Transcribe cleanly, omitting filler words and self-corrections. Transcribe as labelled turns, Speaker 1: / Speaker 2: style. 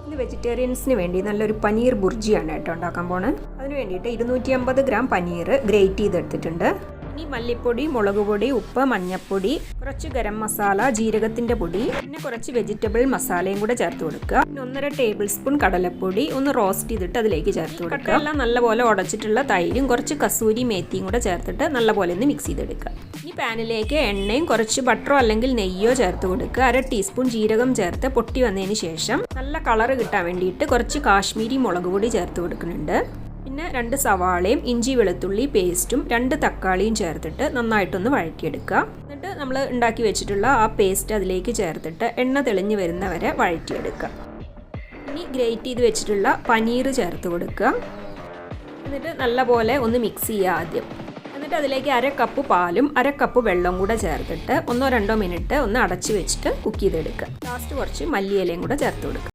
Speaker 1: ഇത് വെജിറ്റേറിയൻസിന് വേണ്ടി നല്ലൊരു പനീർ ബുർജിയാണ് കേട്ടോ ഉണ്ടാക്കാൻ പോണത്. അതിന് വേണ്ടിയിട്ട് 250 ഗ്രാം പനീർ ഗ്രേറ്റ് ചെയ്തെടുത്തിട്ടുണ്ട്. ഇനി മല്ലിപ്പൊടി, മുളക് പൊടി, ഉപ്പ്, മഞ്ഞൾപ്പൊടി, കുറച്ച് ഗരം മസാല, ജീരകത്തിൻ്റെ പൊടി, പിന്നെ കുറച്ച് വെജിറ്റബിൾ മസാലയും കൂടെ ചേർത്ത് കൊടുക്കുക. പിന്നെ 1.5 ടേബിൾ സ്പൂൺ കടലപ്പൊടി ഒന്ന് റോസ്റ്റ് ചെയ്തിട്ട് അതിലേക്ക് ചേർത്ത് കൊടുക്കുക. എല്ലാം നല്ലപോലെ ഉടച്ചിട്ടുള്ള തൈരും കുറച്ച് കസൂരി മേത്തിയും കൂടെ ചേർത്തിട്ട് നല്ലപോലെ ഒന്ന് മിക്സ് ചെയ്തെടുക്കുക. ഈ പാനിലേക്ക് എണ്ണയും കുറച്ച് ബട്ടറോ അല്ലെങ്കിൽ നെയ്യോ ചേർത്ത് കൊടുക്കുക. 1/2 ടീസ്പൂൺ ജീരകം ചേർത്ത് പൊട്ടി വന്നതിന് ശേഷം നല്ല കളറ് കിട്ടാൻ വേണ്ടിയിട്ട് കുറച്ച് കാശ്മീരി മുളക് പൊടി ചേർത്ത് കൊടുക്കുന്നുണ്ട്. പിന്നെ 2 സവാളയും ഇഞ്ചി വെളുത്തുള്ളി പേസ്റ്റും 2 തക്കാളിയും ചേർത്തിട്ട് നന്നായിട്ടൊന്ന് വഴറ്റിയെടുക്കുക. എന്നിട്ട് നമ്മൾ ഉണ്ടാക്കി വെച്ചിട്ടുള്ള ആ പേസ്റ്റ് അതിലേക്ക് ചേർത്തിട്ട് എണ്ണ തെളിഞ്ഞ് വരുന്നവരെ വഴറ്റിയെടുക്കുക. ഇനി ഗ്രേറ്റ് ചെയ്ത് വെച്ചിട്ടുള്ള പനീർ ചേർത്ത് കൊടുക്കുക. എന്നിട്ട് നല്ലപോലെ ഒന്ന് മിക്സ് ചെയ്യുക ആദ്യം. എന്നിട്ട് അതിലേക്ക് 1/2 കപ്പ് പാലും 1/2 കപ്പ് വെള്ളം കൂടെ ചേർത്തിട്ട് 1-2 മിനിറ്റ് ഒന്ന് അടച്ച് വെച്ചിട്ട് കുക്ക് ചെയ്തെടുക്കുക. ലാസ്റ്റ് കുറച്ച് മല്ലിയിലയും കൂടെ ചേർത്ത് കൊടുക്കുക.